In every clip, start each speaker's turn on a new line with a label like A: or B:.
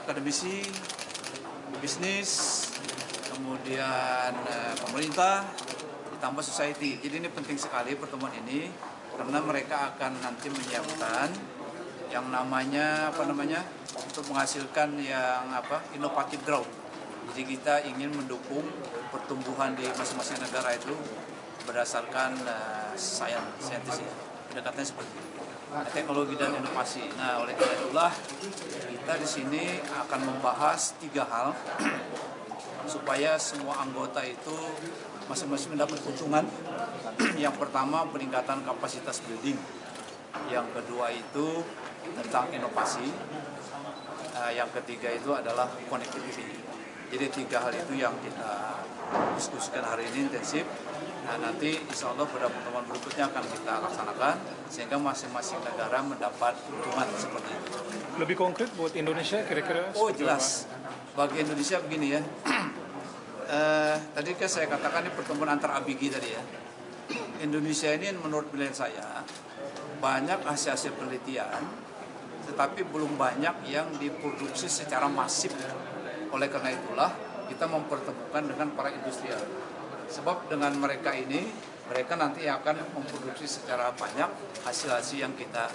A: akademisi, bisnis, kemudian pemerintah, ditambah society. Jadi ini penting sekali pertemuan ini karena mereka akan nanti menyiapkan yang namanya untuk menghasilkan yang inovatif growth. Jadi kita ingin mendukung pertumbuhan di masing-masing negara itu berdasarkan saintis ya. Pendekatannya seperti itu. Teknologi dan inovasi. Nah, oleh karena itulah kita di sini akan membahas 3 hal supaya semua anggota itu masing-masing mendapat keuntungan. Yang pertama peningkatan kapasitas building. Yang kedua itu tentang inovasi. Yang ketiga itu adalah connectivity. Jadi 3 hal itu yang kita diskusikan hari ini intensif. Nah, nanti insya Allah pada pertemuan berikutnya akan kita laksanakan sehingga masing-masing negara mendapat keuntungan seperti itu.
B: Lebih konkret buat Indonesia kira-kira?
A: Oh jelas, bagi Indonesia begini ya. Tadi kan saya katakan ini pertemuan antar ABG tadi ya. Indonesia ini menurut penilaian saya banyak hasil-hasil penelitian, tetapi belum banyak yang diproduksi secara masif. Oleh karena itulah kita mempertemukan dengan para industrial. Sebab dengan mereka ini, mereka nanti akan memproduksi secara banyak hasil-hasil yang kita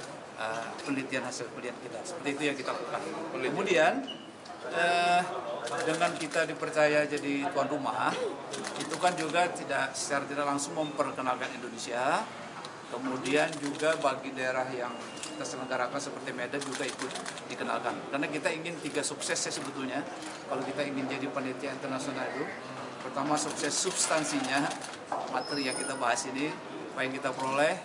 A: hasil penelitian kita. Seperti itu yang kita lakukan. Kemudian dengan kita dipercaya jadi tuan rumah, itu kan juga secara tidak langsung memperkenalkan Indonesia. Kemudian juga bagi daerah yang kita selenggarakan seperti Medan juga ikut dikenalkan. Karena kita ingin 3 sukses sebetulnya. Kalau kita ingin jadi panitia internasional itu, pertama sukses substansinya, materi yang kita bahas ini, apa yang kita peroleh.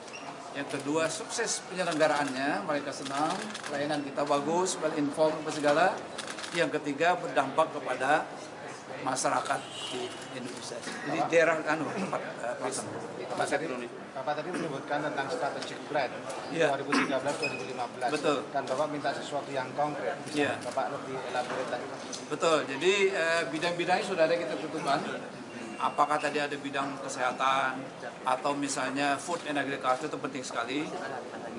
A: Yang kedua sukses penyelenggaraannya, mereka senang, layanan kita bagus, well-informed apa segala. Yang ketiga berdampak kepada masyarakat di Indonesia. Jadi daerah
C: Bapak tadi menyebutkan tentang strategic plan 2013-2015.
A: Betul.
C: Dan Bapak minta sesuatu yang konkret. Bisa Bapak lebih elaborate lagi?
A: Betul. Jadi bidang-bidangnya sudah ada kita tentukan. Apakah tadi ada bidang kesehatan atau misalnya food and agriculture itu penting sekali.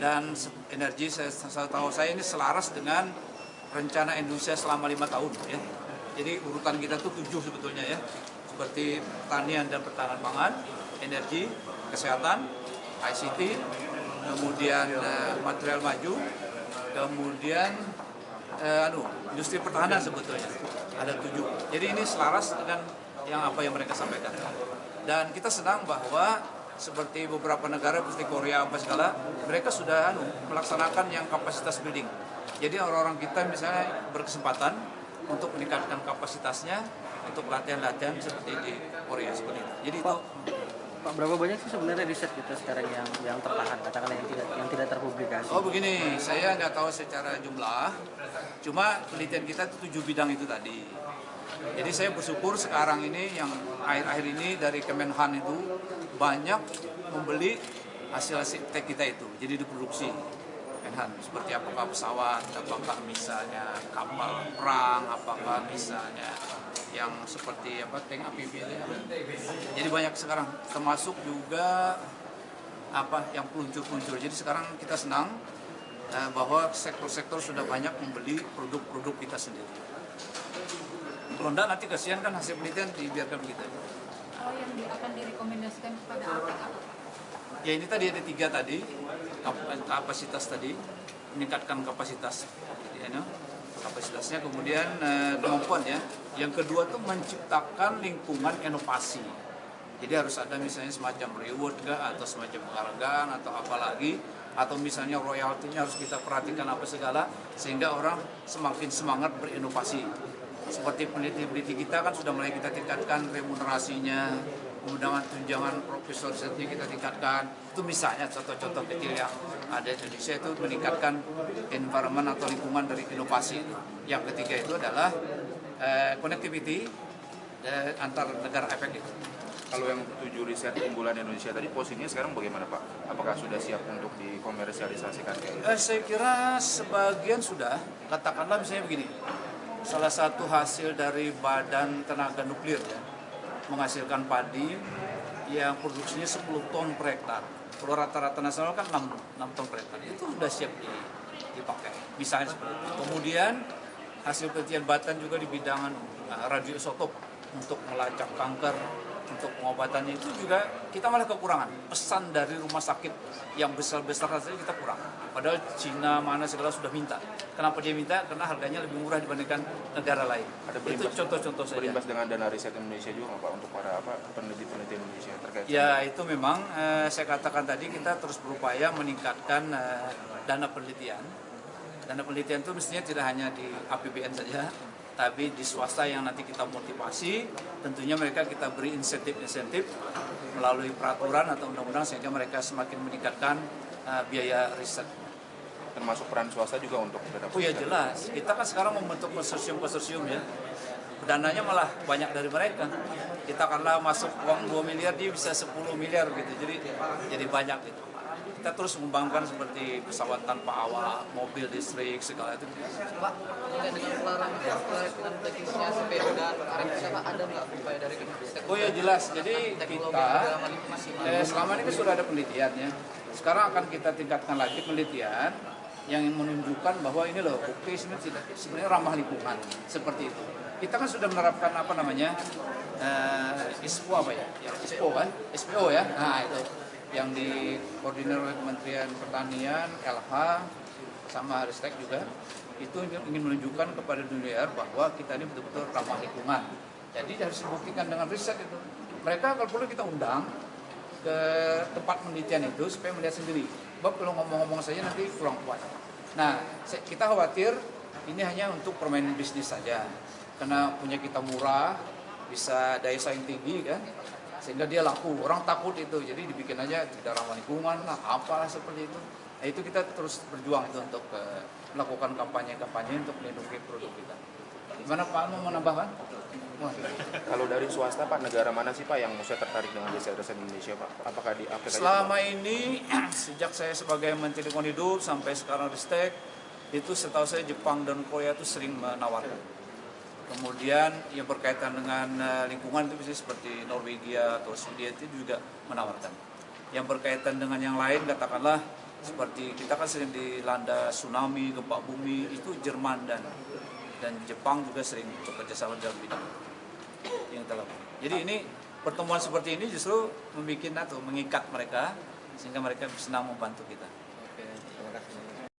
A: Dan energi saya tahu saya ini selaras dengan rencana Indonesia selama 5 tahun ya. Jadi urutan kita tuh 7 sebetulnya ya. Seperti pertanian dan pertahanan pangan, energi, kesehatan, ICT, kemudian material maju, kemudian industri pertahanan sebetulnya. Ada 7. Jadi ini selaras dengan yang apa yang mereka sampaikan. Dan kita senang bahwa seperti beberapa negara seperti Korea apa segala, mereka sudah melaksanakan yang kapasitas building. Jadi orang-orang kita misalnya berkesempatan untuk meningkatkan kapasitasnya untuk latihan-latihan seperti di Korea seperti itu. Jadi
D: Pak, berapa banyak sih sebenarnya riset kita sekarang yang tertahan, katakanlah yang tidak terpublikasi?
A: Oh begini, saya nggak tahu secara jumlah, cuma penelitian kita itu 7 bidang itu tadi. Jadi saya bersyukur sekarang ini yang akhir-akhir ini dari Kemenhan itu banyak membeli hasil-hasil tech kita itu, jadi diproduksi. Seperti apakah pesawat, apakah misalnya kapal perang, apakah misalnya yang seperti tank amfibi. Jadi banyak sekarang, termasuk juga yang peluncur-peluncur. Jadi sekarang kita senang bahwa sektor-sektor sudah banyak membeli produk-produk kita sendiri. Kalau enggak nanti kasihan kan hasil penelitian dibiarkan begitu.
E: Kalau yang akan direkomendasikan kepada apa?
A: Ya ini tadi ada 3 tadi, kapasitas tadi, meningkatkan kapasitas, kapasitasnya, kemudian kemampuan ya. Yang kedua tuh menciptakan lingkungan inovasi. Jadi harus ada misalnya semacam reward atau semacam penghargaan atau apa lagi, atau misalnya royaltinya harus kita perhatikan apa segala, sehingga orang semakin semangat berinovasi. Seperti peneliti-peneliti kita kan sudah mulai kita tingkatkan remunerasinya, kemudian tunjangan profesor kita tingkatkan. Itu misalnya contoh-contoh kecil yang ada di Indonesia itu meningkatkan environment atau lingkungan dari inovasi. Yang ketiga itu adalah connectivity antar negara efektif.
F: Kalau yang 7 riset unggulan Indonesia tadi posisinya sekarang bagaimana Pak? Apakah sudah siap untuk dikomersialisasikan?
A: Saya kira sebagian sudah. Katakanlah misalnya begini, salah satu hasil dari Badan Tenaga Nuklir ya, menghasilkan padi yang produksinya 10 ton per hektar. Kalau rata-rata nasional kan 6 ton per hektar. Itu sudah siap dipakai. Misalnya seperti itu. Kemudian hasil penelitian Batan juga di bidang radioisotop untuk melacak kanker, untuk pengobatannya itu juga kita malah kekurangan. Pesan dari rumah sakit yang besar-besar saja kita kurang. Padahal Cina mana segala sudah minta. Kenapa dia minta? Karena harganya lebih murah dibandingkan negara lain. Itu contoh-contoh saja.
F: Berimbas dengan dana riset Indonesia juga nggak Pak untuk para peneliti-peneliti Indonesia terkait?
A: Ya itu memang saya katakan tadi kita terus berupaya meningkatkan dana penelitian. Dana penelitian itu mestinya tidak hanya di APBN saja, tapi di swasta yang nanti kita motivasi, tentunya mereka kita beri insentif-insentif melalui peraturan atau undang-undang sehingga mereka semakin meningkatkan biaya riset.
F: Termasuk peran swasta juga untuk dana
A: Oh ya
F: penelitian.
A: jelas, kita kan sekarang membentuk konsorsium-konsorsium ya. Dananya malah banyak dari mereka. Kita karena masuk uang 2 miliar dia bisa 10 miliar gitu. Jadi banyak gitu. Kita terus mengembangkan seperti pesawat tanpa awak, mobil listrik segala itu.
G: Pak, terkait dengan pelarangan kerajinan teknisnya CPO dan karet usaha ada nggak upaya dari Kemenristek?
A: Oh ya jelas, jadi kita selama ini kan sudah ada penelitian ya. Sekarang akan kita tingkatkan lagi penelitian yang menunjukkan bahwa ini loh bukti sebenarnya ramah lingkungan seperti itu. Kita kan sudah menerapkan apa namanya ISPO apa ya? ISPO kan? SPO ya. Nah itu yang dikoordinir oleh Kementerian Pertanian, LH sama Ristek juga. Itu ingin menunjukkan kepada dunia bahwa kita ini betul-betul ramah lingkungan. Jadi harus dibuktikan dengan riset itu. Mereka kalau perlu kita undang ke tempat penelitian itu supaya melihat sendiri. Sebab kalau ngomong-ngomong saja nanti kurang kuat. Nah, kita khawatir ini hanya untuk permainan bisnis saja. Karena punya kita murah, bisa daya saing tinggi kan, sehingga dia laku. Orang takut itu, jadi dibikin aja tidak ramah lingkungan lah, apalah seperti itu. Nah, itu kita terus berjuang itu untuk melakukan kampanye-kampanye untuk melindungi produk kita. Gimana Pak mau menambahkan?
F: Kalau dari swasta Pak, negara mana sih Pak yang saya tertarik dengan riset-riset Indonesia Pak? Apakah di Afrika?
A: Selama ini sejak saya sebagai Menteri Lingkungan Hidup sampai sekarang Ristek itu setahu saya Jepang dan Korea itu sering menawarkan. Kemudian yang berkaitan dengan lingkungan itu bisa seperti Norwegia atau Swedia itu juga menawarkan. Yang berkaitan dengan yang lain katakanlah seperti kita kan sering dilanda tsunami, gempa bumi, itu Jerman dan Jepang juga sering bekerjasama dalam bidang yang kita lakukan. Jadi ini pertemuan seperti ini justru mengikat mereka sehingga mereka senang membantu kita.